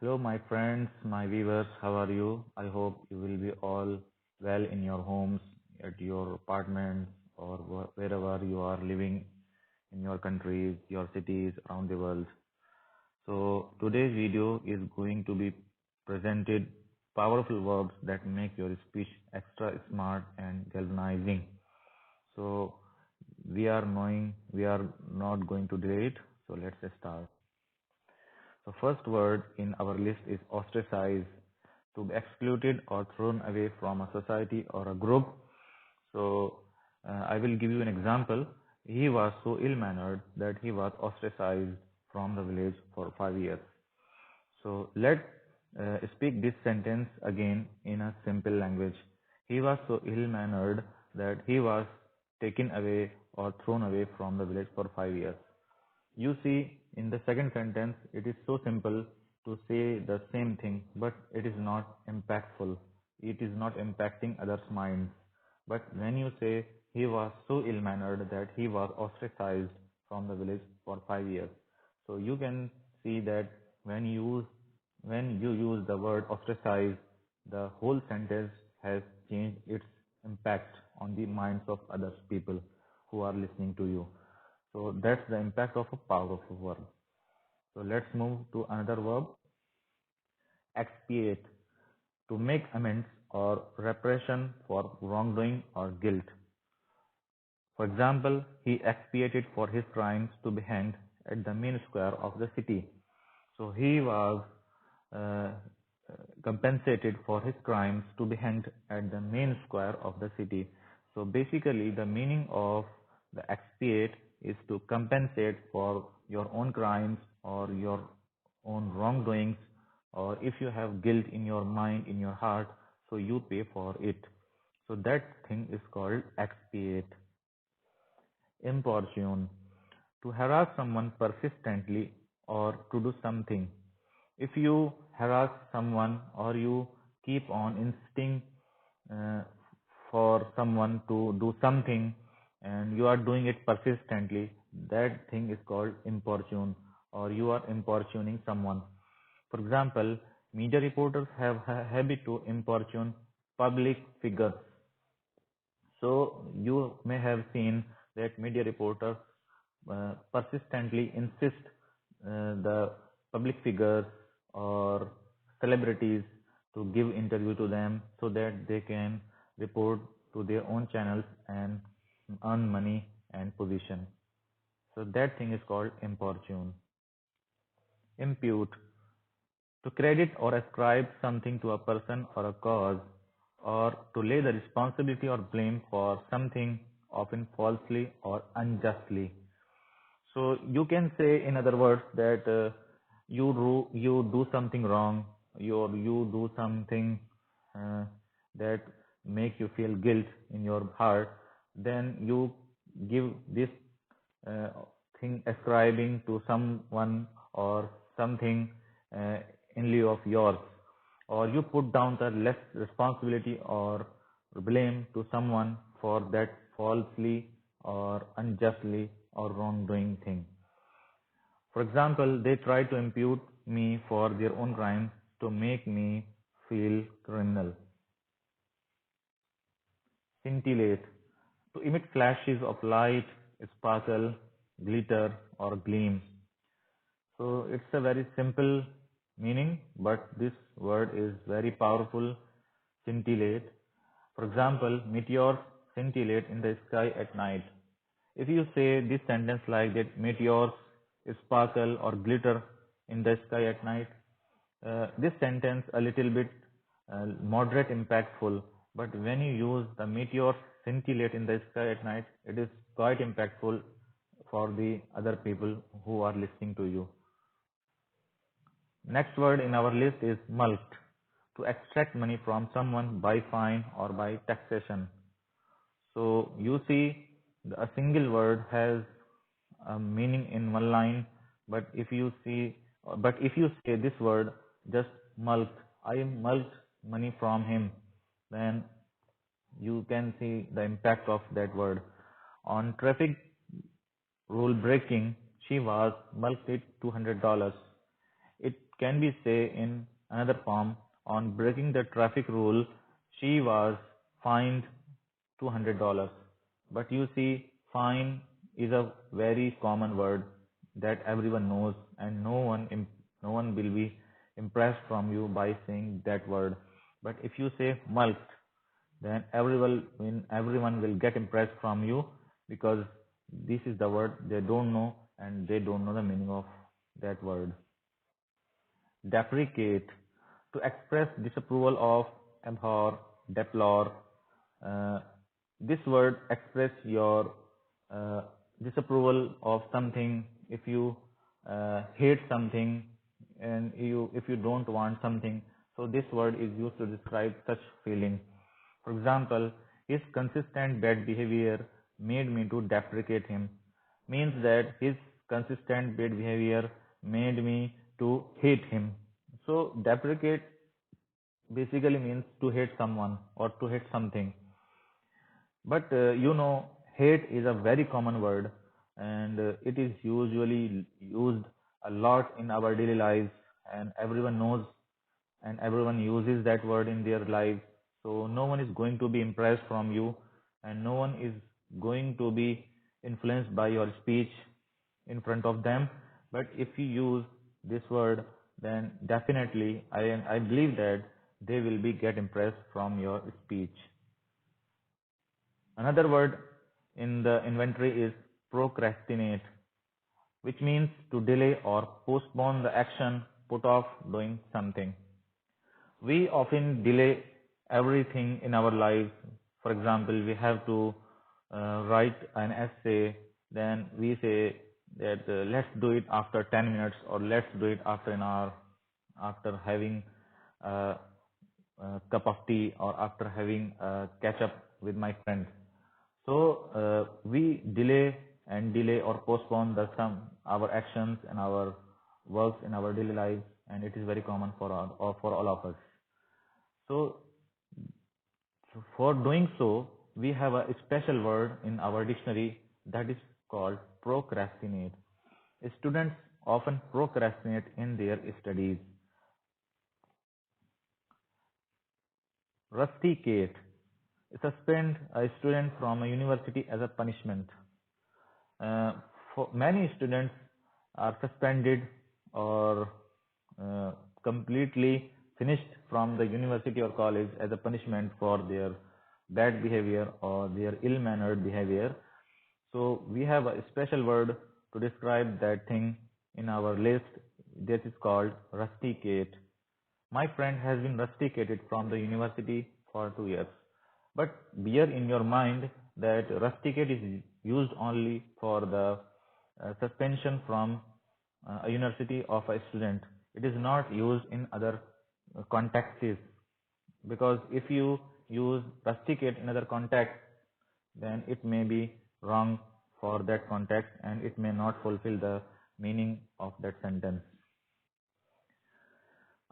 Hello, my friends, my viewers. How are you? I hope you will be all well in your homes, at your apartments, or wherever you are living in your countries, your cities, around the world. So, today's video is going to be presented powerful verbs that make your speech extra smart and galvanizing. So, we are not going to delay it. So, let's start. The first word in our list is ostracize, to be excluded or thrown away from a society or a group. So I will give you an example. He was so ill-mannered that he was ostracized from the village for 5 years. So let's speak this sentence again in a simple language. He was so ill-mannered that he was taken away or thrown away from the village for 5 years. You see, in the second sentence, it is so simple to say the same thing, but it is not impactful. It is not impacting others' minds. But when you say he was so ill-mannered that he was ostracized from the village for 5 years, so you can see that when you use the word ostracize, the whole sentence has changed its impact on the minds of other people who are listening to you. So that's the impact of a powerful verb. So let's move to another verb, expiate, to make amends or reparation for wrongdoing or guilt. For example, he expiated for his crimes to be hanged at the main square of the city. So he was uh, compensated for his crimes to be hanged at the main square of the city. So basically, the meaning of the expiate is to compensate for your own crimes or your own wrongdoings, or if you have guilt in your mind, in your heart, so you pay for it. So that thing is called expiate. Importune, to harass someone persistently or to do something. If you harass someone or you keep on insisting uh, for someone to do something and you are doing it persistently, that thing is called importune, or you are importuning someone. For example, media reporters have a habit to importune public figures. So you may have seen that media reporters persistently insist the public figures or celebrities to give interview to them so that they can report to their own channels and earn money and position. So that thing is called importune. Impute, to credit or ascribe something to a person or a cause, or to lay the responsibility or blame for something, often falsely or unjustly. So you can say, in other words, that you do something wrong, you do something uh, that make you feel guilt in your heart, then you give this uh, thing ascribing to someone or something uh, in lieu of yours, or you put down the less responsibility or blame to someone for that falsely or unjustly or wrongdoing thing. For example, they try to impute me for their own crimes to make me feel criminal. Scintillate, to emit flashes of light, sparkle, glitter, or gleam. So it's a very simple meaning, but this word is very powerful. Scintillate. For example, meteors scintillate in the sky at night. If you say this sentence like that, meteors sparkle or glitter in the sky at night, this sentence a little bit moderate impactful, but when you use the meteors scintillate in the sky at night, it is quite impactful for the other people who are listening to you. Next word in our list is mulct, to extract money from someone by fine or by taxation. So you see, a single word has a meaning in one line, but if you say this word, just mulct, I mulcted money from him, then you can see the impact of that word. On traffic rule breaking, she was mulcted $200. It can be say in another form, on breaking the traffic rule, she was fined $200. But you see, fine is a very common word that everyone knows, and no one will be impressed from you by saying that word. But if you say mulched, then everyone will get impressed from you, because this is the word they don't know, and they don't know the meaning of that word. Deprecate, to express disapproval of, abhor, deplore. Uh, this word express your uh, disapproval of something. If you hate something, and if you don't want something, so this word is used to describe such feeling. For example, his consistent bad behavior made me to deprecate him, means that his consistent bad behavior made me to hate him. So deprecate basically means to hate someone or to hate something. But hate is a very common word, and it is usually used a lot in our daily lives, and everyone knows and everyone uses that word in their lives. So no one is going to be impressed from you, and no one is going to be influenced by your speech in front of them. But if you use this word, then definitely I believe that they will be get impressed from your speech. Another word in the inventory is procrastinate, which means to delay or postpone the action, put off doing something. We often delay everything in our lives. For example, we have to write an essay, then we say that let's do it after 10 minutes, or let's do it after an hour, after having a, a cup of tea, or after having a catch up with my friends. So we delay or postpone our actions and our works in our daily lives, and it is very common for all of us. So for doing so, we have a special word in our dictionary that is called procrastinate. Students often procrastinate in their studies. Rusticate, suspend a student from a university as a punishment. Uh, for many students are suspended or completely finished from the university or college as a punishment for their bad behavior or their ill-mannered behavior. So we have a special word to describe that thing in our list. This is called rusticate. My friend has been rusticated from the university for 2 years. But bear in your mind that rusticate is used only for the suspension from a university of a student. It is not used in other contexts, because if you use rusticate in other context, then it may be wrong for that context, and it may not fulfill the meaning of that sentence.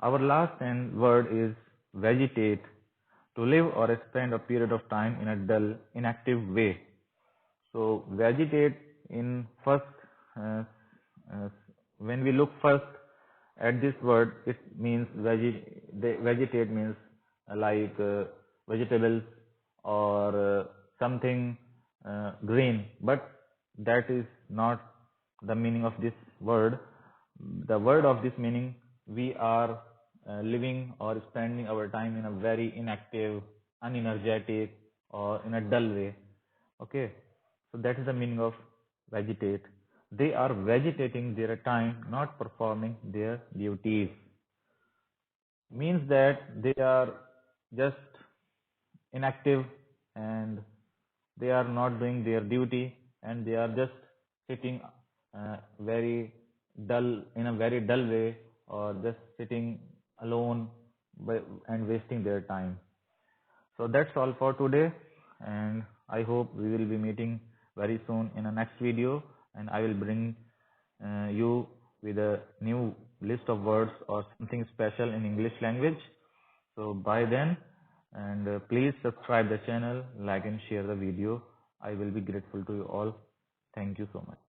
Our last word is vegetate, to live or spend a period of time in a dull, inactive way. So vegetate in first, uh, uh, when we look first at this word, it means vegetate means like vegetables or something green, but that is not the meaning of this word. The word of this meaning, we are living or spending our time in a very inactive, unenergetic, or in a dull way. Okay, so that is the meaning of vegetate. They are vegetating their time, not performing their duties. Means that they are just inactive, and they are not doing their duty, and they are just sitting very dull, in a very dull way, or just sitting alone and wasting their time. So that's all for today, and I hope we will be meeting very soon in a next video, and I will bring you with a new list of words or something special in English language. So by then, and please subscribe the channel, like and share the video. I will be grateful to you all. Thank you so much.